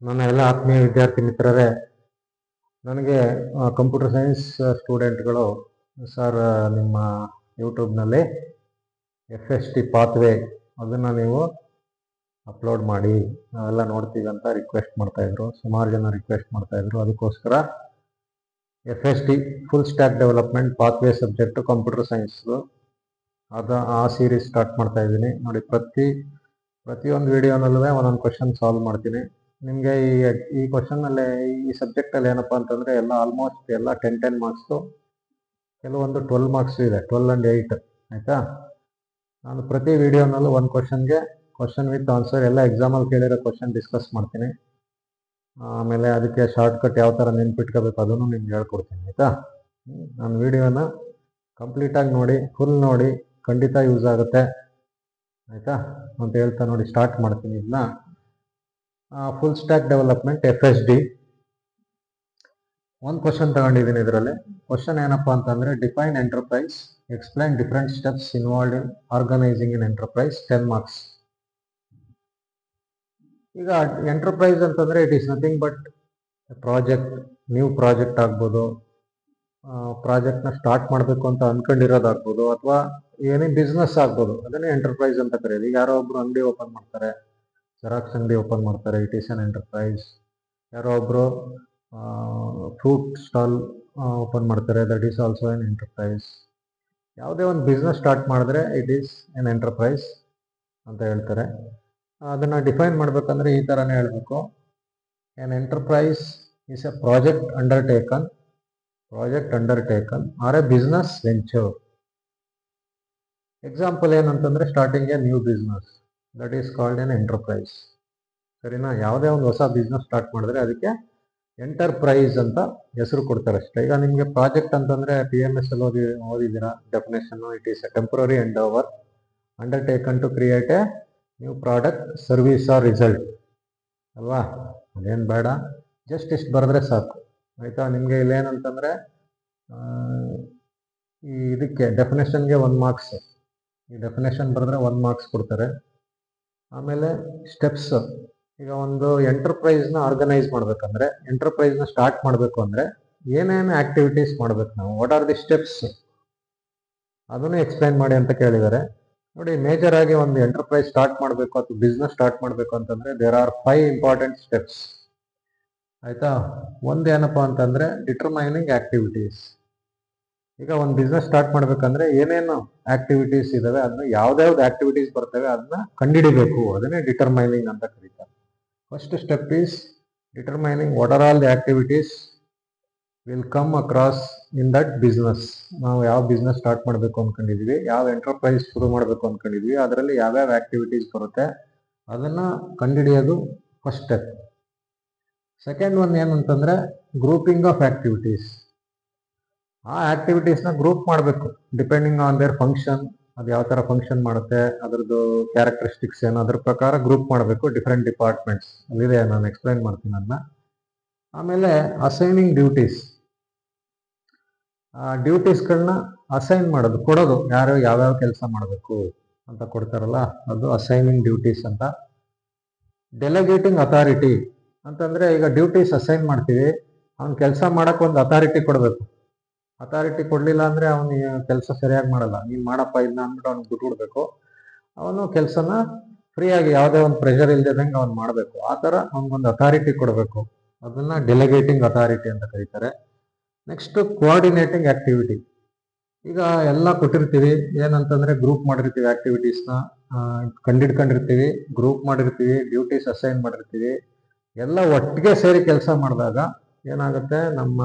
ನನ್ನ ಎಲ್ಲ ಆತ್ಮೀಯ ವಿದ್ಯಾರ್ಥಿ ಮಿತ್ರರೇ, ನನಗೆ ಕಂಪ್ಯೂಟರ್ ಸೈನ್ಸ್ ಸ್ಟೂಡೆಂಟ್ಗಳು ಸರ್ ನಿಮ್ಮ ಯೂಟ್ಯೂಬ್ನಲ್ಲಿ FST ಪಾತ್ವೇ ಅದನ್ನು ನೀವು ಅಪ್ಲೋಡ್ ಮಾಡಿ, ನಾವೆಲ್ಲ ನೋಡ್ತೀವಿ ಅಂತ ರಿಕ್ವೆಸ್ಟ್ ಮಾಡ್ತಾಯಿದ್ರು. ಸುಮಾರು ಜನ ರಿಕ್ವೆಸ್ಟ್ ಮಾಡ್ತಾಯಿದ್ರು. ಅದಕ್ಕೋಸ್ಕರ FST full stack development pathway subject computer ಸೈನ್ಸ್ದು ಆ ಸೀರೀಸ್ ಸ್ಟಾರ್ಟ್ ಮಾಡ್ತಾ ಇದ್ದೀನಿ. ನೋಡಿ, ಪ್ರತಿಯೊಂದು ವಿಡಿಯೋನಲ್ಲೂ ಒಂದೊಂದು ಕ್ವಶನ್ ಸಾಲ್ವ್ ಮಾಡ್ತೀನಿ. ನಿಮಗೆ ಈ ಕ್ವಶನ್ನಲ್ಲಿ ಈ ಸಬ್ಜೆಕ್ಟಲ್ಲಿ ಏನಪ್ಪ ಅಂತಂದರೆ ಆಲ್ಮೋಸ್ಟ್ ಎಲ್ಲ 10 ಮಾರ್ಕ್ಸು, ಕೆಲವೊಂದು 12 ಮಾರ್ಕ್ಸು ಇದೆ, 12 and 8. ಆಯಿತಾ? ನಾನು ಪ್ರತಿ ವಿಡಿಯೋನಲ್ಲೂ ಒಂದು ಕ್ವಶನ್ ವಿತ್ ಆನ್ಸರ್ ಎಲ್ಲ ಎಕ್ಸಾಮಲ್ಲಿ ಕೇಳಿರೋ ಕ್ವಶನ್ ಡಿಸ್ಕಸ್ ಮಾಡ್ತೀನಿ. ಆಮೇಲೆ ಅದಕ್ಕೆ ಶಾರ್ಟ್ಕಟ್ ಯಾವ ಥರ ನೆನ್ಪಿಟ್ಕೋಬೇಕು ಅದನ್ನು ನಿಮ್ಗೆ ಹೇಳ್ಕೊಡ್ತೀನಿ. ಆಯಿತಾ? ನಾನು ವಿಡಿಯೋನ ಕಂಪ್ಲೀಟಾಗಿ ನೋಡಿ, ಫುಲ್ ನೋಡಿ, ಖಂಡಿತ ಯೂಸ್ ಆಗುತ್ತೆ. ಆಯಿತಾ ಅಂತ ಹೇಳ್ತಾ ನೋಡಿ ಸ್ಟಾರ್ಟ್ ಮಾಡ್ತೀನಿ. ಇದನ್ನ ಫುಲ್ ಸ್ಟ್ಯಾಕ್ ಡೆವಲಪ್ಮೆಂಟ್ FSD ಒಂದು ಕ್ವಶನ್ ತಗೊಂಡಿದ್ದೀನಿ. ಇದರಲ್ಲಿ ಕ್ವಶನ್ ಏನಪ್ಪ ಅಂತಂದರೆ, define enterprise, explain different steps involved in organising in enterprise, 10 marks. ಈಗ ಎಂಟರ್ಪ್ರೈಸ್ ಅಂತಂದರೆ it is nothing but project. New project ಆಗ್ಬೋದು, ಪ್ರಾಜೆಕ್ಟ್ನ ಸ್ಟಾರ್ಟ್ ಮಾಡಬೇಕು ಅಂತ ಅಂದ್ಕೊಂಡಿರೋದಾಗ್ಬೋದು, ಅಥವಾ ಏನೇ ಬಿಸ್ನೆಸ್ ಆಗ್ಬೋದು, ಅದನ್ನೇ ಎಂಟರ್ಪ್ರೈಸ್ ಅಂತ ಕರೆಯೋದು. ಈಗ ಯಾರೋ ಒಬ್ರು ಅಂಗಡಿ ಓಪನ್ ಮಾಡ್ತಾರೆ, ಜೆರಾಕ್ಸ್ ಅಂಗಡಿ ಓಪನ್ ಮಾಡ್ತಾರೆ, ಇಟ್ ಈಸ್ ಅನ್ ಎಂಟರ್ಪ್ರೈಸ್. ಯಾರೋ ಒಬ್ಬರು ಫ್ರೂಟ್ ಸ್ಟಾಲ್ ಓಪನ್ ಮಾಡ್ತಾರೆ, that is also an enterprise. ಯಾವುದೇ ಒಂದು ಬಿಸ್ನೆಸ್ ಸ್ಟಾರ್ಟ್ ಮಾಡಿದ್ರೆ ಇಟ್ ಈಸ್ ಎನ್ ಎಂಟರ್ಪ್ರೈಸ್ ಅಂತ ಹೇಳ್ತಾರೆ. ಅದನ್ನು ಡಿಫೈನ್ ಮಾಡಬೇಕಂದ್ರೆ ಈ ಥರನೇ ಹೇಳಬೇಕು. An enterprise is a project undertaken or a business venture. Example ಏನಂತಂದರೆ, starting a new business, that is called an enterprise. ಸರಿನಾ? ಯಾವುದೇ ಒಂದು ಹೊಸ ಬಿಸ್ನೆಸ್ ಸ್ಟಾರ್ಟ್ ಮಾಡಿದ್ರೆ ಅದಕ್ಕೆ ಎಂಟರ್ಪ್ರೈಸ್ ಅಂತ ಹೆಸರು ಕೊಡ್ತಾರೆ ಅಷ್ಟೇ. ಈಗ ನಿಮಗೆ ಪ್ರಾಜೆಕ್ಟ್ ಅಂತಂದರೆ PMS ಅಲ್ಲಿ ಓದಿದ್ದೀರಾ definition. It is a temporary endeavour undertaken to create a new product, service or result ಅಲ್ವಾ? ಅದೇನು ಬೇಡ, ಜಸ್ಟ್ ಇಷ್ಟು ಬರೆದ್ರೆ ಸಾಕು. ಆಯಿತಾ? ನಿಮಗೆ ಇಲ್ಲೇನಂತಂದರೆ ಇದಕ್ಕೆ ಡೆಫಿನೇಷನ್ಗೆ 1 ಮಾರ್ಕ್ಸ್, ಈ ಡೆಫಿನೇಷನ್ ಬರೆದ್ರೆ 1 ಮಾರ್ಕ್ಸ್ ಕೊಡ್ತಾರೆ. ಆಮೇಲೆ ಸ್ಟೆಪ್ಸ್. ಈಗ ಒಂದು ಎಂಟರ್ಪ್ರೈಸ್ನ ಆರ್ಗನೈಸ್ ಮಾಡಬೇಕಂದ್ರೆ, ಎಂಟರ್ಪ್ರೈಸ್ನ ಸ್ಟಾರ್ಟ್ ಮಾಡಬೇಕು ಅಂದರೆ ಏನೇನು ಆ್ಯಕ್ಟಿವಿಟೀಸ್ ಮಾಡಬೇಕು ನಾವು, ವಾಟ್ ಆರ್ ದಿ ಸ್ಟೆಪ್ಸ್, ಅದನ್ನು ಎಕ್ಸ್ಪ್ಲೈನ್ ಮಾಡಿ ಅಂತ ಕೇಳಿದ್ದಾರೆ. ನೋಡಿ, ಮೇಜರ್ ಆಗಿ ಒಂದು ಎಂಟರ್ಪ್ರೈಸ್ ಸ್ಟಾರ್ಟ್ ಮಾಡಬೇಕು ಅಥವಾ ಬಿಸ್ನೆಸ್ ಸ್ಟಾರ್ಟ್ ಮಾಡಬೇಕು ಅಂತಂದರೆ ದೇರ್ ಆರ್ 5 ಇಂಪಾರ್ಟೆಂಟ್ ಸ್ಟೆಪ್ಸ್. ಆಯಿತಾ? ಒಂದು ಏನಪ್ಪ ಅಂತಂದರೆ ಡಿಟರ್ಮೈನಿಂಗ್ ಆ್ಯಕ್ಟಿವಿಟೀಸ್. ಈಗ ಒಂದು ಬಿಸ್ನೆಸ್ ಸ್ಟಾರ್ಟ್ ಮಾಡಬೇಕಂದ್ರೆ ಏನೇನು ಆ್ಯಕ್ಟಿವಿಟೀಸ್ ಇದ್ದಾವೆ, ಅದನ್ನ ಯಾವ್ದಾವ್ದು ಆ್ಯಕ್ಟಿವಿಟೀಸ್ ಬರ್ತವೆ ಅದನ್ನ ಕಂಡುಹಿಡಿಬೇಕು, ಅದನ್ನೇ ಡಿಟರ್ಮೈನಿಂಗ್ ಅಂತ ಕರೀತಾರೆ. First step is determining what are all the activities will come across in that business. ನಾವು ಯಾವ ಬಿಸ್ನೆಸ್ ಸ್ಟಾರ್ಟ್ ಮಾಡಬೇಕು ಅಂದ್ಕೊಂಡಿದ್ವಿ, ಯಾವ ಎಂಟರ್ಪ್ರೈಸ್ ಶುರು ಮಾಡಬೇಕು ಅಂದ್ಕೊಂಡಿದ್ವಿ, ಅದರಲ್ಲಿ ಯಾವ್ಯಾವ ಆ್ಯಕ್ಟಿವಿಟೀಸ್ ಬರುತ್ತೆ ಅದನ್ನು ಕಂಡುಹಿಡಿಯೋದು ಫಸ್ಟ್ ಸ್ಟೆಪ್. ಸೆಕೆಂಡ್ ಒನ್ ಏನಂತಂದರೆ ಗ್ರೂಪಿಂಗ್ ಆಫ್ ಆ್ಯಕ್ಟಿವಿಟೀಸ್. ಆ ಆ್ಯಕ್ಟಿವಿಟೀಸ್ನ ಗ್ರೂಪ್ ಮಾಡಬೇಕು ಡಿಪೆಂಡಿಂಗ್ ಆನ್ ದೇರ್ ಫಂಕ್ಷನ್. ಅದು ಯಾವ ಥರ ಫಂಕ್ಷನ್ ಮಾಡುತ್ತೆ, ಅದರದ್ದು ಕ್ಯಾರೆಕ್ಟರಿಸ್ಟಿಕ್ಸ್ ಏನು, ಅದ್ರ ಪ್ರಕಾರ ಗ್ರೂಪ್ ಮಾಡಬೇಕು ಡಿಫ್ರೆಂಟ್ ಡಿಪಾರ್ಟ್ಮೆಂಟ್ಸ್. ಅಲ್ಲಿದೆ, ನಾನು ಎಕ್ಸ್ಪ್ಲೈನ್ ಮಾಡ್ತೀನಿ ಅದನ್ನ. ಆಮೇಲೆ ಅಸೈನಿಂಗ್ ಡ್ಯೂಟೀಸ್. ಡ್ಯೂಟೀಸ್ಗಳನ್ನ ಅಸೈನ್ ಮಾಡೋದು, ಕೊಡೋದು, ಯಾರು ಯಾವ್ಯಾವ ಕೆಲಸ ಮಾಡಬೇಕು ಅಂತ ಕೊಡ್ತಾರಲ್ಲ, ಅದು ಅಸೈನಿಂಗ್ ಡ್ಯೂಟೀಸ್ ಅಂತ. ಡೆಲಿಗೇಟಿಂಗ್ ಅಥಾರಿಟಿ ಅಂತಂದರೆ, ಈಗ ಡ್ಯೂಟೀಸ್ ಅಸೈನ್ ಮಾಡ್ತೀವಿ, ಅವ್ನು ಕೆಲಸ ಮಾಡೋಕ್ಕೆ ಒಂದು ಅಥಾರಿಟಿ ಕೊಡಬೇಕು. ಅಥಾರಿಟಿ ಕೊಡಲಿಲ್ಲ ಅಂದರೆ ಅವನು ಕೆಲಸ ಸರಿಯಾಗಿ ಮಾಡಲ್ಲ. ನೀನು ಮಾಡಪ್ಪ ಇದನ್ನ ಅಂದ್ಬಿಟ್ಟು ಅವ್ನಿಗೆ ಬಿಟ್ಬಿಡ್ಬೇಕು. ಅವನು ಕೆಲಸನ ಫ್ರೀಯಾಗಿ ಯಾವುದೇ ಒಂದು ಪ್ರೆಷರ್ ಇಲ್ದಿದ್ದಂಗೆ ಅವ್ನು ಮಾಡಬೇಕು. ಆ ಥರ ಅವ್ನಿಗೊಂದು ಅಥಾರಿಟಿ ಕೊಡಬೇಕು. ಅದನ್ನು ಡೆಲಿಗೇಟಿಂಗ್ ಅಥಾರಿಟಿ ಅಂತ ಕರೀತಾರೆ. Next coordinating activity. ಈಗ ಎಲ್ಲ ಕೊಟ್ಟಿರ್ತೀವಿ, ಏನಂತಂದರೆ ಗ್ರೂಪ್ ಮಾಡಿರ್ತೀವಿ, ಆ್ಯಕ್ಟಿವಿಟೀಸ್ನ ಕಂಡಿಡ್ಕೊಂಡಿರ್ತೀವಿ, ಗ್ರೂಪ್ ಮಾಡಿರ್ತೀವಿ, ಡ್ಯೂಟೀಸ್ ಅಸೈನ್ ಮಾಡಿರ್ತೀವಿ. ಎಲ್ಲ ಒಟ್ಟಿಗೆ ಸೇರಿ ಕೆಲಸ ಮಾಡಿದಾಗ ಏನಾಗುತ್ತೆ, ನಮ್ಮ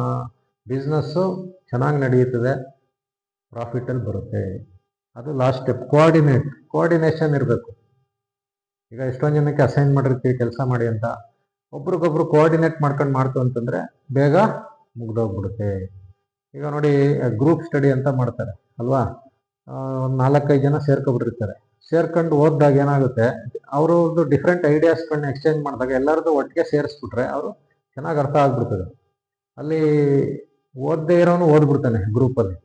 ಬಿಸ್ನೆಸ್ಸು ಚೆನ್ನಾಗಿ ನಡೆಯುತ್ತದೆ, ಪ್ರಾಫಿಟಲ್ಲಿ ಬರುತ್ತೆ. ಅದು ಲಾಸ್ಟ್ ಸ್ಟೆಪ್. ಕೋಆರ್ಡಿನೇಷನ್ ಇರಬೇಕು. ಈಗ ಎಷ್ಟೊಂದು ಜನಕ್ಕೆ ಅಸೈನ್ ಮಾಡಿರ್ತೀವಿ ಕೆಲಸ ಮಾಡಿ ಅಂತ, ಒಬ್ರಿಗೊಬ್ರು ಕೋಆರ್ಡಿನೇಟ್ ಮಾಡ್ತು ಅಂತಂದರೆ ಬೇಗ ಮುಗ್ದೋಗ್ಬಿಡುತ್ತೆ. ಈಗ ನೋಡಿ, ಗ್ರೂಪ್ ಸ್ಟಡಿ ಅಂತ ಮಾಡ್ತಾರೆ ಅಲ್ವಾ? ಒಂದು 4-5 ಜನ ಸೇರ್ಕೊಬಿಟ್ಟಿರ್ತಾರೆ. ಸೇರ್ಕೊಂಡು ಓದಿದಾಗ ಏನಾಗುತ್ತೆ, ಅವ್ರದ್ದು ಡಿಫ್ರೆಂಟ್ ಐಡಿಯಾಸ್ಗಳನ್ನ ಎಕ್ಸ್ಚೇಂಜ್ ಮಾಡಿದಾಗ ಎಲ್ಲರದ್ದು ಒಟ್ಟಿಗೆ ಸೇರಿಸ್ಬಿಟ್ರೆ ಅವರು ಚೆನ್ನಾಗಿ ಅರ್ಥ ಆಗ್ಬಿಡ್ತದೆ. ಅಲ್ಲಿ ಓದದೇ ಇರೋನು ಓದ್ಬಿಡ್ತಾನೆ ಗ್ರೂಪಲ್ಲಿ.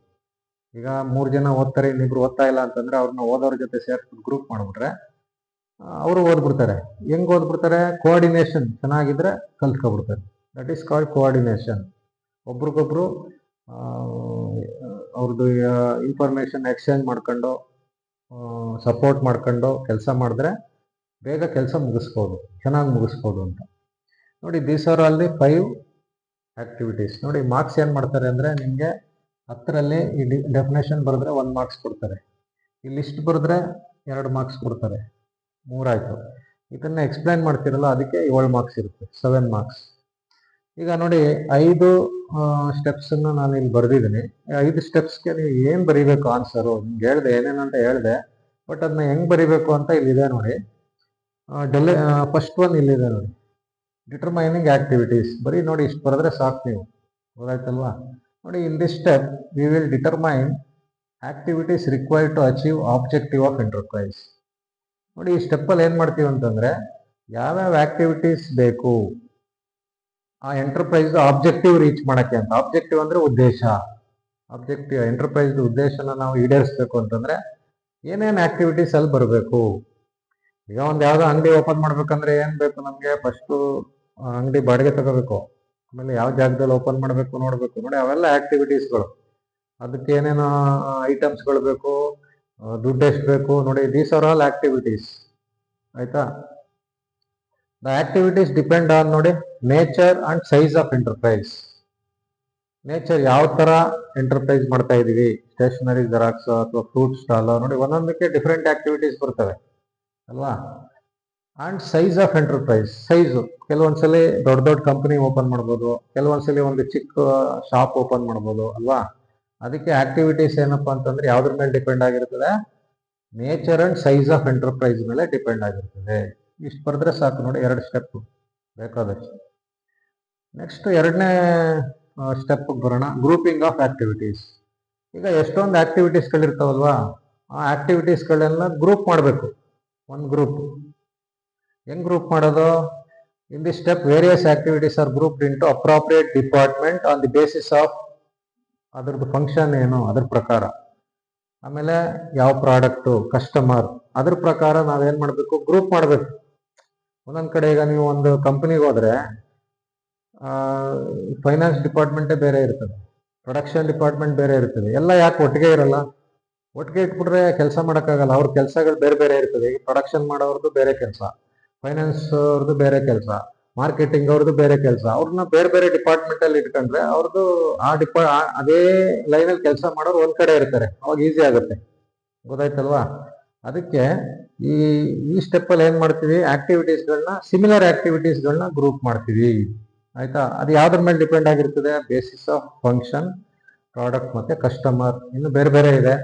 ಈಗ 3 ಜನ ಓದ್ತಾರೆ, ಇನ್ನಿಬ್ರು ಓದ್ತಾ ಇಲ್ಲ ಅಂತಂದರೆ ಅವ್ರನ್ನ ಓದೋರ ಜೊತೆ ಸೇರ್ಸ್ಬಿಟ್ಟು ಗ್ರೂಪ್ ಮಾಡಿಬಿಟ್ರೆ ಅವರು ಓದ್ಬಿಡ್ತಾರೆ. ಹೆಂಗ್ ಓದ್ಬಿಡ್ತಾರೆ? ಕೋಆರ್ಡಿನೇಷನ್ ಚೆನ್ನಾಗಿದ್ರೆ ಕಲ್ತ್ಕೊಬಿಡ್ತಾರೆ. That is called coordination. ಒಬ್ರಿಗೊಬ್ರು ಅವ್ರದ್ದು ಇನ್ಫಾರ್ಮೇಶನ್ ಎಕ್ಸ್ಚೇಂಜ್ ಮಾಡ್ಕೊಂಡು ಸಪೋರ್ಟ್ ಮಾಡ್ಕೊಂಡು ಕೆಲಸ ಮಾಡಿದ್ರೆ ಬೇಗ ಕೆಲಸ ಮುಗಿಸ್ಬೋದು, ಚೆನ್ನಾಗಿ ಮುಗಿಸ್ಬೋದು ಅಂತ. ನೋಡಿ, these are all the 5 activities. ನೋಡಿ, ಮಾರ್ಕ್ಸ್ ಏನು ಮಾಡ್ತಾರೆ ಅಂದರೆ, ನಿಮಗೆ 10ರಲ್ಲಿ ಈ ಡೆಫಿನೇಷನ್ ಬರೆದ್ರೆ 1 ಮಾರ್ಕ್ಸ್ ಕೊಡ್ತಾರೆ, ಈ ಲಿಸ್ಟ್ ಬರೆದ್ರೆ 2 ಮಾರ್ಕ್ಸ್ ಕೊಡ್ತಾರೆ, 3 ಆಯಿತು. ಇದನ್ನ ಎಕ್ಸ್ಪ್ಲೈನ್ ಮಾಡ್ತಿರಲ್ಲ, ಅದಕ್ಕೆ 7 ಮಾರ್ಕ್ಸ್ ಇರುತ್ತೆ, 7 ಮಾರ್ಕ್ಸ್. ಈಗ ನೋಡಿ, 5 ಸ್ಟೆಪ್ಸನ್ನು ನಾನು ಇಲ್ಲಿ ಬರೆದಿದ್ದೀನಿ. 5 ಸ್ಟೆಪ್ಸ್ಗೆ ನೀವು ಏನು ಬರೀಬೇಕು ಆನ್ಸರು, ನಿಮ್ಗೆ ಹೇಳಿದೆ ಏನೇನಂತ ಹೇಳಿದೆ, ಬಟ್ ಅದನ್ನ ಹೆಂಗೆ ಬರೀಬೇಕು ಅಂತ ಇಲ್ಲಿದೆ ನೋಡಿ. ಫಸ್ಟ್ ಒನ್ ಇಲ್ಲಿದೆ ನೋಡಿ, ಡಿಟರ್ಮೈನಿಂಗ್ ಆಕ್ಟಿವಿಟೀಸ್. ಬರೀ ನೋಡಿ, ಇಷ್ಟು ಬರೆದ್ರೆ ಸಾಕು ನೀವು, ಗೊತ್ತಾಯ್ತಲ್ವಾ? ನೋಡಿ, in this step we will determine activities required to achieve objective of enterprise. ನೋಡಿ, ಈ ಸ್ಟೆಪ್ಪಲ್ಲಿ ಏನು ಮಾಡ್ತೀವಿ ಅಂತಂದರೆ, ಯಾವ್ಯಾವ ಆಕ್ಟಿವಿಟೀಸ್ ಬೇಕು ಆ ಎಂಟರ್ಪ್ರೈಸ್ ಆಬ್ಜೆಕ್ಟಿವ್ ರೀಚ್ ಮಾಡೋಕ್ಕೆ ಅಂತ. ಆಬ್ಜೆಕ್ಟಿವ್ ಅಂದರೆ ಉದ್ದೇಶ. ಆಬ್ಜೆಕ್ಟಿವ್ ಎಂಟರ್ಪ್ರೈಸ್ ಉದ್ದೇಶನ ನಾವು ಈಡೇರಿಸಬೇಕು ಅಂತಂದರೆ ಏನೇನು ಆಕ್ಟಿವಿಟೀಸ್ ಅಲ್ಲಿ ಬರಬೇಕು. ಈಗ ಒಂದು ಯಾವುದೋ ಅಂಗಡಿ ಓಪನ್ ಮಾಡ್ಬೇಕಂದ್ರೆ ಏನು ಬೇಕು ನಮಗೆ? ಫಸ್ಟು ಅಂಗಡಿ ಬಾಡಿಗೆ ತಗೋಬೇಕು, ಆಮೇಲೆ ಯಾವ ಜಾಗದಲ್ಲಿ ಓಪನ್ ಮಾಡಬೇಕು ನೋಡಬೇಕು. ನೋಡಿ, ಅವೆಲ್ಲ ಆಕ್ಟಿವಿಟೀಸ್ಗಳು. ಅದಕ್ಕೆ ಏನೇನು ಐಟಮ್ಸ್ಗಳು ಬೇಕು, ದುಡ್ಡು ಎಷ್ಟು ಬೇಕು, ನೋಡಿ, ದೀಸ್ ಆರ್ ಆಲ್ ಆಕ್ಟಿವಿಟೀಸ್. ಆಯ್ತಾ? ದ ಆಕ್ಟಿವಿಟೀಸ್ ಡಿಪೆಂಡ್ ಆನ್ ನೋಡಿ nature and size of enterprise. Nature, ಯಾವ ಥರ ಎಂಟರ್ಪ್ರೈಸ್ ಮಾಡ್ತಾ ಇದ್ದೀವಿ, ಸ್ಟೇಷನರಿ, ಜೆರಾಕ್ಸ್ ಅಥವಾ ಫ್ರೂಟ್ ಸ್ಟಾಲ್, ನೋಡಿ ಒಂದೊಂದಕ್ಕೆ ಡಿಫ್ರೆಂಟ್ ಆಕ್ಟಿವಿಟೀಸ್ ಬರ್ತವೆ ಅಲ್ವಾ? And size of enterprise, size. ಕೆಲವೊಂದ್ಸಲಿ ದೊಡ್ಡ ದೊಡ್ಡ ಕಂಪನಿ ಓಪನ್ ಮಾಡ್ಬೋದು, ಕೆಲವೊಂದ್ಸಲಿ ಒಂದು ಚಿಕ್ಕ ಶಾಪ್ ಓಪನ್ ಮಾಡ್ಬೋದು ಅಲ್ವಾ? ಅದಕ್ಕೆ ಆಕ್ಟಿವಿಟೀಸ್ ಏನಪ್ಪ ಅಂತಂದ್ರೆ ಯಾವ್ದ್ರ ಮೇಲೆ ಡಿಪೆಂಡ್ ಆಗಿರ್ತದೆ? Nature and size of enterprise ಮೇಲೆ ಡಿಪೆಂಡ್ ಆಗಿರ್ತದೆ. ಇಷ್ಟು ಬರೆದ್ರೆ ಸಾಕು ನೋಡಿ, 2 ಸ್ಟೆಪ್ ಬೇಕಾದಷ್ಟು. ನೆಕ್ಸ್ಟ್ 2ನೇ ಸ್ಟೆಪ್ ಬರೋಣ, ಗ್ರೂಪಿಂಗ್ ಆಫ್ ಆಕ್ಟಿವಿಟೀಸ್. ಈಗ ಎಷ್ಟೊಂದು ಆಕ್ಟಿವಿಟೀಸ್ಗಳಿರ್ತಾವಲ್ವಾ, ಆ ಆಕ್ಟಿವಿಟೀಸ್ಗಳೆಲ್ಲ ಗ್ರೂಪ್ ಮಾಡಬೇಕು. ಒಂದು ಗ್ರೂಪ್ ಹೆಂಗ್ ಗ್ರೂಪ್ ಮಾಡೋದು? ಇನ್ the step various activities are grouped into appropriate department on the basis of ಅದ್ರದ್ದು ಫಂಕ್ಷನ್ ಏನು ಅದ್ರ ಪ್ರಕಾರ, ಆಮೇಲೆ ಯಾವ ಪ್ರಾಡಕ್ಟು, ಕಸ್ಟಮರ್, ಅದ್ರ ಪ್ರಕಾರ ನಾವೇನ್ ಮಾಡಬೇಕು? ಗ್ರೂಪ್ ಮಾಡಬೇಕು. ಒಂದೊಂದು ಕಡೆ ಈಗ ನೀವು ಒಂದು ಕಂಪನಿಗೆ ಹೋದ್ರೆ ಫೈನಾನ್ಸ್ ಡಿಪಾರ್ಟ್ಮೆಂಟೇ ಬೇರೆ ಇರ್ತದೆ, ಪ್ರೊಡಕ್ಷನ್ ಡಿಪಾರ್ಟ್ಮೆಂಟ್ ಬೇರೆ ಇರ್ತದೆ. ಎಲ್ಲ ಯಾಕೆ ಒಟ್ಟಿಗೆ ಇರಲ್ಲ? ಒಟ್ಟಿಗೆ ಇಟ್ಬಿಟ್ರೆ ಕೆಲಸ ಮಾಡೋಕ್ಕಾಗಲ್ಲ. ಅವ್ರ ಕೆಲಸಗಳು ಬೇರೆ ಬೇರೆ ಇರ್ತದೆ. ಈಗ ಪ್ರೊಡಕ್ಷನ್ ಮಾಡೋರ್ದು ಬೇರೆ ಕೆಲಸ, ಫೈನಾನ್ಸ್ ಅವ್ರದ್ದು ಬೇರೆ ಕೆಲಸ, ಮಾರ್ಕೆಟಿಂಗ್ ಅವ್ರದ್ದು ಬೇರೆ ಕೆಲಸ. ಅವ್ರನ್ನ ಬೇರೆ ಬೇರೆ ಡಿಪಾರ್ಟ್ಮೆಂಟ್ ಅಲ್ಲಿ ಇಟ್ಕೊಂಡ್ರೆ ಅವ್ರದ್ದು ಅದೇ ಲೈನಲ್ಲಿ ಕೆಲಸ ಮಾಡೋರು ಒಂದ್ ಕಡೆ ಇರ್ತಾರೆ, ಅವಾಗ ಈಸಿ ಆಗುತ್ತೆ. ಗೊತ್ತಾಯ್ತಲ್ವಾ? ಅದಕ್ಕೆ ಈ ಈ ಸ್ಟೆಪ್ಪಲ್ಲಿ ಏನು ಮಾಡ್ತೀವಿ? ಆಕ್ಟಿವಿಟೀಸ್ಗಳನ್ನ, ಸಿಮಿಲರ್ ಆಕ್ಟಿವಿಟೀಸ್ಗಳನ್ನ ಗ್ರೂಪ್ ಮಾಡ್ತೀವಿ. ಆಯ್ತಾ? ಅದು ಯಾವ್ದ್ರ ಮೇಲೆ ಡಿಪೆಂಡ್ ಆಗಿರ್ತದೆ? ಬೇಸಿಸ್ ಆಫ್ ಫಂಕ್ಷನ್, ಪ್ರಾಡಕ್ಟ್ ಮತ್ತೆ ಕಸ್ಟಮರ್, ಇನ್ನು ಬೇರೆ ಬೇರೆ ಇದೆ,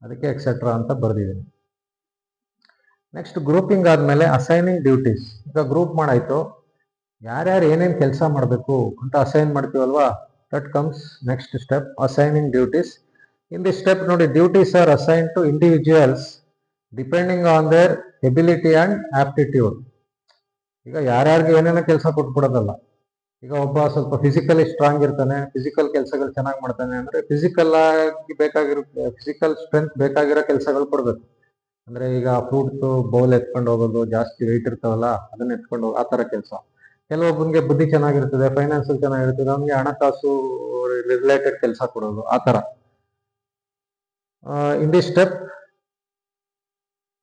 ಅದಕ್ಕೆ ಎಕ್ಸೆಟ್ರಾ ಅಂತ ಬರ್ದಿದ್ದೀನಿ. ನೆಕ್ಸ್ಟ್ ಗ್ರೂಪಿಂಗ್ ಆದಮೇಲೆ ಅಸೈನಿಂಗ್ ಡ್ಯೂಟೀಸ್. ಈಗ ಗ್ರೂಪ್ ಮಾಡಾಯ್ತು, ಯಾರ್ಯಾರು ಏನೇನು ಕೆಲಸ ಮಾಡಬೇಕು ಅಂತ ಅಸೈನ್ ಮಾಡ್ತೀವಲ್ವಾ, that comes next step, assigning duties. In the step ನೋಡಿ, duties are assign to individuals depending on their ability and aptitude. ಈಗ ಯಾರ್ಯಾರಿಗೆ ಏನೇನೋ ಕೆಲಸ ಕೊಟ್ಬಿಡೋದಲ್ಲ. ಈಗ ಒಬ್ಬ ಸ್ವಲ್ಪ ಫಿಸಿಕಲಿ ಸ್ಟ್ರಾಂಗ್ ಇರ್ತಾನೆ, ಫಿಸಿಕಲ್ ಕೆಲಸಗಳು ಚೆನ್ನಾಗಿ ಮಾಡ್ತಾನೆ ಅಂದ್ರೆ ಫಿಸಿಕಲ್ ಆಗಿ ಬೇಕಾಗಿರೋ, ಫಿಸಿಕಲ್ ಸ್ಟ್ರೆಂತ್ ಬೇಕಾಗಿರೋ ಕೆಲಸಗಳು ಕೊಡ್ಬೇಕು. ಅಂದ್ರೆ ಈಗ ಫ್ರೂಟ್ಸ್ ಬೌಲ್ ಎತ್ಕೊಂಡು ಹೋಗೋದು, ಜಾಸ್ತಿ ವೆಯ್ಟ್ ಇರ್ತಾವಲ್ಲ ಅದನ್ನ ಎತ್ಕೊಂಡು ಹೋಗೋ ಆ ಥರ ಕೆಲಸ. ಕೆಲವೊಬ್ಬನಿಗೆ ಬುದ್ಧಿ ಚೆನ್ನಾಗಿರ್ತದೆ, ಫೈನಾನ್ಸಲ್ಲಿ ಚೆನ್ನಾಗಿರ್ತದೆ, ಅವನಿಗೆ ಹಣಕಾಸು ರಿಲೇಟೆಡ್ ಕೆಲಸ ಕೊಡೋದು, ಆ ಥರ. In the step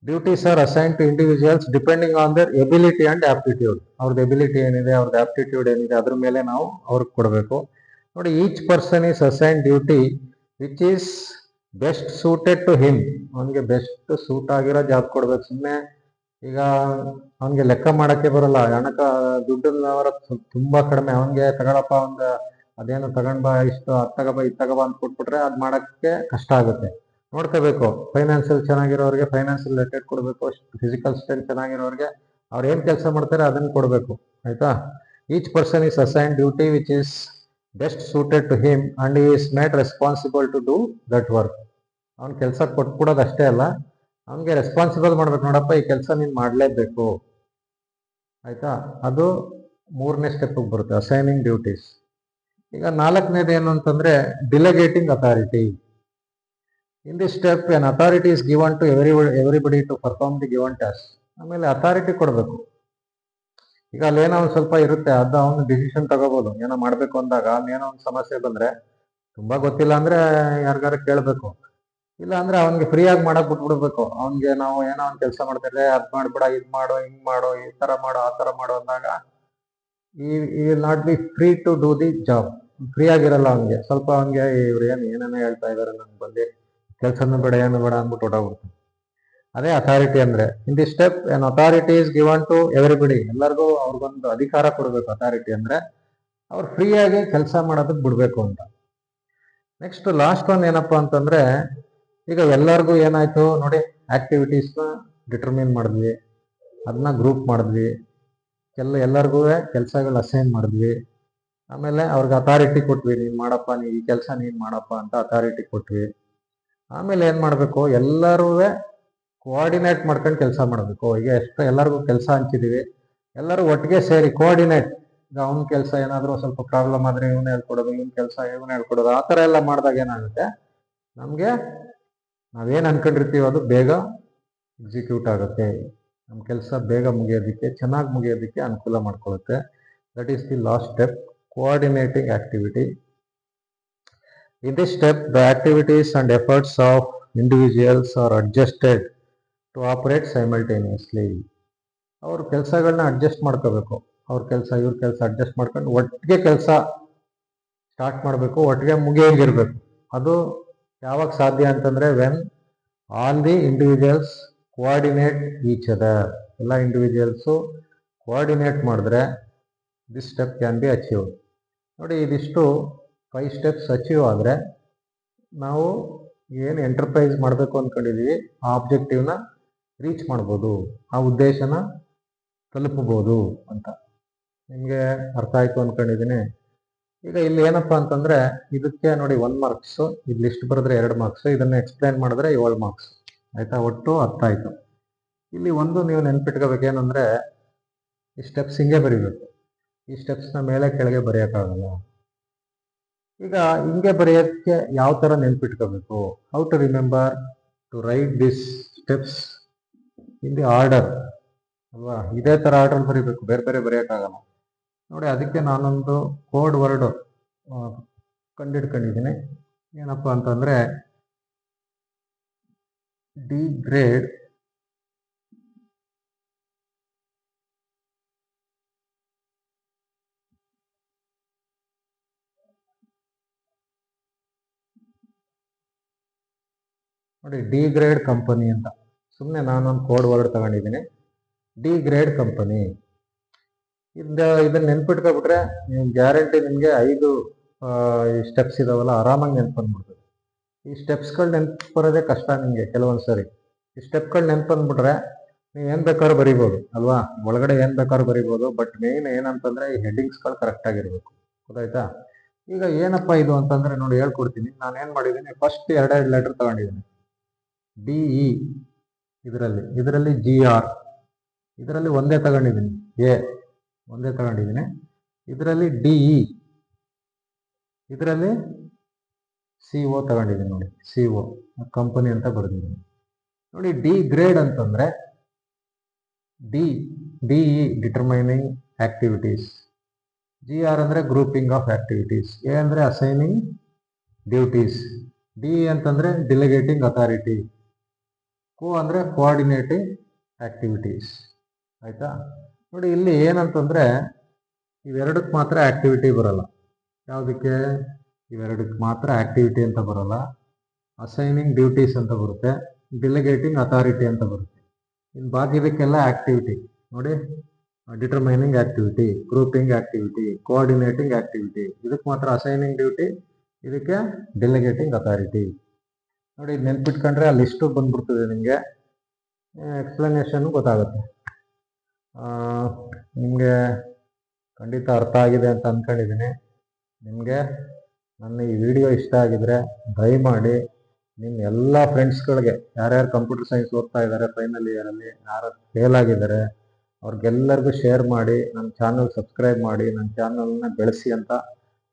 duties are assign to individuals depending on their ability and aptitude. ಅವ್ರದ್ದು ಎಬಿಲಿಟಿ ಏನಿದೆ, ಅವ್ರದ್ದು ಆಪ್ಟಿಟ್ಯೂಡ್ ಏನಿದೆ, ಅದ್ರ ಮೇಲೆ ನಾವು ಅವ್ರಿಗೆ ಕೊಡಬೇಕು. ನೋಡಿ, each person is assign duty which is best suited to him. ಅವನಿಗೆ ಬೆಸ್ಟ್ ಸೂಟ್ ಆಗಿರೋ ಜಾಬ್ ಕೊಡ್ಬೇಕು. ಸುಮ್ಮನೆ ಈಗ ಅವನಿಗೆ ಲೆಕ್ಕ ಮಾಡಕ್ಕೆ ಬರಲ್ಲ, ದುಡ್ಡನ್ನ ಅವರ ತುಂಬಾ ಕಡಿಮೆ, ಅವನಿಗೆ ತಗೊಳಪ್ಪ ಒಂದು ಅದೇನು ತಗೊಂಡ್ಬಾ, ಇಷ್ಟು ಅದು ತಗೋಬಾ ಇದು ತಗೋಬಾ ಅಂತ ಕೊಟ್ಬಿಟ್ರೆ ಅದು ಮಾಡಕ್ಕೆ ಕಷ್ಟ ಆಗುತ್ತೆ. ನೋಡ್ಕೋಬೇಕು, ಫೈನಾನ್ಸಿಯಲ್ ಚೆನ್ನಾಗಿರೋರಿಗೆ ಫೈನಾನ್ಸ್ ರಿಲೇಟೆಡ್ ಕೊಡಬೇಕು, ಫಿಸಿಕಲ್ ಸ್ಟ್ರೆಂತ್ ಚೆನ್ನಾಗಿರೋರಿಗೆ ಅವ್ರು ಏನು ಕೆಲಸ ಮಾಡ್ತಾರೆ ಅದನ್ನು ಕೊಡಬೇಕು. ಆಯ್ತಾ? Each person is assign duty which is best suited to him and he is made responsible to do that work. ಅವ್ನ ಕೆಲಸ ಕೊಟ್ಬಿಡೋದು ಅಷ್ಟೇ ಅಲ್ಲ, ಅವನಿಗೆ ರೆಸ್ಪಾನ್ಸಿಬಲ್ ಮಾಡ್ಬೇಕು. ನೋಡಪ್ಪ, ಈ ಕೆಲಸ ನೀನು ಮಾಡಲೇಬೇಕು. ಆಯ್ತಾ? ಅದು 3ನೇ ಸ್ಟೆಪ್ಗೆ ಬರುತ್ತೆ, ಅಸೈನಿಂಗ್ ಡ್ಯೂಟೀಸ್. ಈಗ 4ನೇದು ಏನು ಅಂತಂದ್ರೆ ಡಿಲೆಗೇಟಿಂಗ್ authority. In this step, an authority is given to everybody to perform the given task. ಆಮೇಲೆ ಅಥಾರಿಟಿ ಕೊಡಬೇಕು. ಈಗ ಅಲ್ಲೇನೋ ಒಂದು ಸ್ವಲ್ಪ ಇರುತ್ತೆ, ಅದು ಅವನು ಡಿಸಿಷನ್ ತಗೋಬಹುದು. ಏನೋ ಮಾಡಬೇಕು ಅಂದಾಗ ಏನೋ ಒಂದು ಸಮಸ್ಯೆ ಬಂದ್ರೆ ತುಂಬಾ ಗೊತ್ತಿಲ್ಲ ಅಂದ್ರೆ ಯಾರಿಗಾರ ಕೇಳಬೇಕು. ಇಲ್ಲ ಅಂದ್ರೆ ಅವನಿಗೆ ಫ್ರೀಯಾಗಿ ಮಾಡಕ್ ಬಿಟ್ಬಿಡ್ಬೇಕು. ಅವನಿಗೆ ನಾವು ಏನೋ ಒಂದು ಕೆಲಸ ಮಾಡ್ತಿದ್ರೆ ಅದ್ ಮಾಡ್ಬೇಡ, ಇದ್ ಮಾಡು, ಹಿಂಗ್ ಮಾಡು, ಈ ತರ ಮಾಡು, ಆ ತರ ಮಾಡು ಅಂದಾಗ he will not be free to do the job. Free ಆಗಿರಲ್ಲ ಅವನಿಗೆ. ಸ್ವಲ್ಪ ಅವನಿಗೆ ಇವ್ರು ಏನೇನೋ ಹೇಳ್ತಾ ಇದಾರೆ, ನನ್ಗೆ ಬಂದು ಕೆಲಸನೂ ಬೇಡ ಏನು ಬೇಡ ಅಂದ್ಬಿಟ್ಟು ಹೊಡೋಗ್ಬಿಡ್ತಾನೆ. ಅದೇ ಅಥಾರಿಟಿ ಅಂದ್ರೆ. In the step an authority is given to everybody. ಎಲ್ಲರಿಗೂ ಅವ್ರಿಗೊಂದು ಅಧಿಕಾರ ಕೊಡಬೇಕು. ಅಥಾರಿಟಿ ಅಂದ್ರೆ ಅವ್ರು ಫ್ರೀಯಾಗಿ ಕೆಲಸ ಮಾಡೋದಕ್ಕೆ ಬಿಡ್ಬೇಕು ಅಂತ. ನೆಕ್ಸ್ಟ್ ಲಾಸ್ಟ್ ಒನ್ ಏನಪ್ಪಾ ಅಂತಂದ್ರೆ, ಈಗ ಎಲ್ಲರಿಗೂ ಏನಾಯ್ತು ನೋಡಿ, ಆಕ್ಟಿವಿಟೀಸ್ನ ಡಿಟರ್ಮಿನ್ ಮಾಡಿದ್ವಿ, ಅದನ್ನ ಗ್ರೂಪ್ ಮಾಡಿದ್ವಿ, ಎಲ್ಲರಿಗೂ ಕೆಲಸಗಳು ಅಸೈನ್ ಮಾಡಿದ್ವಿ, ಆಮೇಲೆ ಅವ್ರಿಗೆ ಅಥಾರಿಟಿ ಕೊಟ್ವಿ, ನೀನ್ ಮಾಡಪ್ಪ, ನೀ ಈ ಕೆಲಸ ನೀನ್ ಮಾಡಪ್ಪ ಅಂತ ಅಥಾರಿಟಿ ಕೊಟ್ವಿ. ಆಮೇಲೆ ಏನ್ ಮಾಡ್ಬೇಕು, ಎಲ್ಲರೂ ಕೋಆರ್ಡಿನೇಟ್ ಮಾಡ್ಕೊಂಡು ಕೆಲಸ ಮಾಡಬೇಕು. ಈಗ ಎಲ್ಲರಿಗೂ ಕೆಲಸ ಹಂಚಿದೀವಿ, ಎಲ್ಲರೂ ಒಟ್ಟಿಗೆ ಸೇರಿ ಕೋಆರ್ಡಿನೇಟ್. ಈಗ ಅವ್ನ ಕೆಲಸ ಏನಾದರೂ ಸ್ವಲ್ಪ ಪ್ರಾಬ್ಲಮ್ ಆದ್ರೆ ಇವನು ಹೇಳ್ಕೊಡೋದು, ಇವನ್ ಕೆಲಸ ಇವನು ಹೇಳ್ಕೊಡೋದು, ಆ ಥರ ಎಲ್ಲ ಮಾಡಿದಾಗ ಏನಾಗುತ್ತೆ, ನಮಗೆ ನಾವೇನು ಅನ್ಕೊಂಡಿರ್ತೀವಿ ಅದು ಬೇಗ ಎಕ್ಸಿಕ್ಯೂಟ್ ಆಗುತ್ತೆ. ನಮ್ಮ ಕೆಲಸ ಬೇಗ ಮುಗಿಯೋದಕ್ಕೆ, ಚೆನ್ನಾಗಿ ಮುಗಿಯೋದಕ್ಕೆ ಅನುಕೂಲ ಮಾಡ್ಕೊಳ್ಳುತ್ತೆ. That is the last step, coordinating activity. In this step, the activities and efforts of individuals are adjusted to operate simultaneously. ಅವ್ರ ಕೆಲಸಗಳನ್ನ ಅಡ್ಜಸ್ಟ್ ಮಾಡ್ಕೋಬೇಕು. ಅವ್ರ ಕೆಲಸ ಇವ್ರ ಕೆಲಸ ಅಡ್ಜಸ್ಟ್ ಮಾಡ್ಕೊಂಡು ಒಟ್ಟಿಗೆ ಕೆಲಸ ಸ್ಟಾರ್ಟ್ ಮಾಡಬೇಕು, ಒಟ್ಟಿಗೆ ಮುಗಿಯೋಂಗಿರ್ಬೇಕು. ಅದು ಯಾವಾಗ ಸಾಧ್ಯ ಅಂತಂದ್ರೆ, when all the individuals coordinate each other. ಎಲ್ಲ ಇಂಡಿವಿಜುವಲ್ಸು ಕೋಆರ್ಡಿನೇಟ್ ಮಾಡಿದ್ರೆ this step can be achieved. ನೋಡಿ, ಇದಿಷ್ಟು 5 ಸ್ಟೆಪ್ಸ್ ಅಚೀವ್ ಆದರೆ ನಾವು ಏನು ಎಂಟರ್ಪ್ರೈಸ್ ಮಾಡಬೇಕು ಅಂದ್ಕೊಂಡಿದ್ದೀವಿ ಆ ಆಬ್ಜೆಕ್ಟಿವ್ನ ರೀಚ್ ಮಾಡ್ಬೋದು, ಆ ಉದ್ದೇಶನ ತಲುಪಬಹುದು ಅಂತ. ನಿಮಗೆ ಅರ್ಥ ಆಯ್ತು ಅಂದ್ಕೊಂಡಿದ್ದೀನಿ. ಈಗ ಇಲ್ಲಿ ಏನಪ್ಪ ಅಂತಂದ್ರೆ, ಇದಕ್ಕೆ ನೋಡಿ 1 ಮಾರ್ಕ್ಸ್, ಇದು ಲಿಸ್ಟ್ ಬರೆದ್ರೆ 2 ಮಾರ್ಕ್ಸ್, ಇದನ್ನ ಎಕ್ಸ್ಪ್ಲೈನ್ ಮಾಡಿದ್ರೆ 7 ಮಾರ್ಕ್ಸ್. ಆಯ್ತಾ, ಒಟ್ಟು 10 ಆಯ್ತು. ಇಲ್ಲಿ ಒಂದು ನೀವು ನೆನ್ಪಿಟ್ಕೋಬೇಕೇನಂದ್ರೆ, ಈ ಸ್ಟೆಪ್ಸ್ ಹಿಂಗೆ ಬರೀಬೇಕು. ಈ ಸ್ಟೆಪ್ಸ್ನ ಮೇಲೆ ಕೆಳಗೆ ಬರೆಯೋಕ್ಕಾಗಲ್ಲ. ಈಗ ಹಿಂಗೆ ಬರೆಯೋಕ್ಕೆ ಯಾವ ಥರ ನೆನ್ಪಿಟ್ಕೋಬೇಕು, how to remember to write this steps in the order ಅಲ್ವಾ? ಇದೇ ಥರ ಆರ್ಡರ್ ಬರೀಬೇಕು, ಬೇರೆ ಬೇರೆ ಬರೆಯೋಕ್ಕಾಗಲ್ಲ. ನೋಡಿ, ಅದಕ್ಕೆ ನಾನೊಂದು ಕೋಡ್ ವರ್ಡ್ ಕಂಡಿಡ್ಕೊಂಡಿದ್ದೀನಿ. ಏನಪ್ಪ ಅಂತಂದ್ರೆ, ಡಿಗ್ರೇಡ್ ನೋಡಿ, ಡಿಗ್ರೇಡ್ ಕಂಪನಿ ಅಂತ ಸುಮ್ಮನೆ ನಾನೊಂದು ಕೋಡ್ ವರ್ಡ್ ತಗೊಂಡಿದ್ದೀನಿ. Degrade company. ಇದನ್ನ ನೆನ್ಪಿಟ್ಕೊಬಿಟ್ರೆ ನೀವು ಗ್ಯಾರಂಟಿ ನಿಮಗೆ 5 ಈ ಸ್ಟೆಪ್ಸ್ ಇದಾವಲ್ಲ, ಆರಾಮಾಗಿ ನೆನ್ಪಂದ್ಬಿಡ್ತದೆ. ಈ ಸ್ಟೆಪ್ಸ್ಗಳು ನೆನ್ಪು ಬರೋದೇ ಕಷ್ಟ ನಿಮಗೆ ಕೆಲವೊಂದು ಸರಿ. ಈ ಸ್ಟೆಪ್ಗಳು ನೆನ್ಪಂದ್ಬಿಟ್ರೆ ನೀವು ಏನು ಬೇಕಾದ್ರೂ ಬರಿಬೋದು ಅಲ್ವಾ, ಒಳಗಡೆ ಏನು ಬೇಕಾದ್ರೂ ಬರಿಬೋದು. ಬಟ್ ಮೇನ್ ಏನಂತಂದ್ರೆ ಈ ಹೆಡ್ಡಿಂಗ್ಸ್ಗಳು ಕರೆಕ್ಟ್ ಆಗಿರ್ಬೇಕು. ಗೊತ್ತಾಯ್ತಾ? ಈಗ ಏನಪ್ಪ ಇದು ಅಂತಂದ್ರೆ, ನೋಡಿ ಹೇಳ್ಕೊಡ್ತೀನಿ. ನಾನು ಏನು ಮಾಡಿದ್ದೀನಿ, ಫಸ್ಟ್ 2 ಲೆಟರ್ ತಗೊಂಡಿದ್ದೀನಿ. DE ಇದರಲ್ಲಿ GR, ಇದರಲ್ಲಿ ಒಂದೇ ತಗೊಂಡಿದ್ದೀನಿ, A ಒಂದೇ ತಗೊಂಡಿದ್ದೀನಿ. ಇದರಲ್ಲಿ DE, ಇದರಲ್ಲಿ CO ತಗೊಂಡಿದ್ದೀನಿ. ನೋಡಿ, CO ಕಂಪನಿ ಅಂತ ಬರೆದಿದ್ದೀನಿ. ನೋಡಿ, ಡಿ ಗ್ರೇಡ್ ಅಂತಂದ್ರೆ DE ಡಿಟರ್ಮೈನಿಂಗ್ ಆಕ್ಟಿವಿಟೀಸ್, GR ಅಂದ್ರೆ ಗ್ರೂಪಿಂಗ್ ಆಫ್ ಆಕ್ಟಿವಿಟೀಸ್, A ಅಂದ್ರೆ ಅಸೈನಿಂಗ್ ಡ್ಯೂಟೀಸ್, DE ಅಂತಂದ್ರೆ ಡಿಲಿಗೇಟಿಂಗ್ ಅಥಾರಿಟಿ, CO ಅಂದ್ರೆ ಕೋಆರ್ಡಿನೇಟಿಂಗ್ ಆಕ್ಟಿವಿಟೀಸ್. ಆಯ್ತಾ? ನೋಡಿ, ಇಲ್ಲಿ ಏನಂತಂದ್ರೆ ಇವೆರಡಕ್ಕೆ ಮಾತ್ರ ಆಕ್ಟಿವಿಟಿ ಬರಲ್ಲ. ಯಾವುದಕ್ಕೆ? ಇವೆರಡಕ್ಕೆ ಮಾತ್ರ ಆಕ್ಟಿವಿಟಿ ಅಂತ ಬರಲ್ಲ. ಅಸೈನಿಂಗ್ ಡ್ಯೂಟೀಸ್ ಅಂತ ಬರುತ್ತೆ, ಡಿಲಿಗೇಟಿಂಗ್ ಅಥಾರಿಟಿ ಅಂತ ಬರುತ್ತೆ. ಇನ್ನು ಬಾಕಿದಕ್ಕೆಲ್ಲ ಆಕ್ಟಿವಿಟಿ. ನೋಡಿ, determining activity, grouping activity, coordinating activity. ಇದಕ್ಕೆ ಮಾತ್ರ ಅಸೈನಿಂಗ್ ಡ್ಯೂಟಿ, ಇದಕ್ಕೆ ಡೆಲಿಗೇಟಿಂಗ್ ಅಥಾರಿಟಿ. ನೋಡಿ, ಇದು ನೆನ್ಪಿಟ್ಕೊಂಡ್ರೆ ಆ ಲಿಸ್ಟು ಬಂದ್ಬಿಡ್ತದೆ ನಿಮಗೆ, ಎಕ್ಸ್ಪ್ಲನೇಷನ್ ಗೊತ್ತಾಗುತ್ತೆ. ನಿಮಗೆ ಖಂಡಿತ ಅರ್ಥ ಆಗಿದೆ ಅಂತ ಅಂದ್ಕೊಂಡಿದ್ದೀನಿ. ನಿಮಗೆ ನನ್ನ ಈ ವಿಡಿಯೋ ಇಷ್ಟ ಆಗಿದ್ರೆ ದಯಮಾಡಿ ನಿಮ್ಮ ಎಲ್ಲ ಫ್ರೆಂಡ್ಸ್ಗಳಿಗೆ, ಯಾರ್ಯಾರು ಕಂಪ್ಯೂಟರ್ ಸೈನ್ಸ್ ಓದ್ತಾ ಇದ್ದಾರೆ, ಫೈನಲ್ ಇಯರಲ್ಲಿ ಯಾರು ಫೇಲ್ ಆಗಿದ್ದಾರೆ, ಅವ್ರಿಗೆಲ್ಲರಿಗೂ ಶೇರ್ ಮಾಡಿ, ನನ್ನ ಚಾನಲ್ ಸಬ್ಸ್ಕ್ರೈಬ್ ಮಾಡಿ, ನನ್ನ ಚಾನಲ್ನ ಬೆಳೆಸಿ ಅಂತ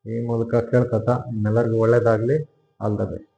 ಈ ಮೂಲಕ ಕೇಳ್ಕೊತಾ, ನಿಮ್ಮೆಲ್ಲರಿಗೂ ಒಳ್ಳೆಯದಾಗಲಿ. All the best.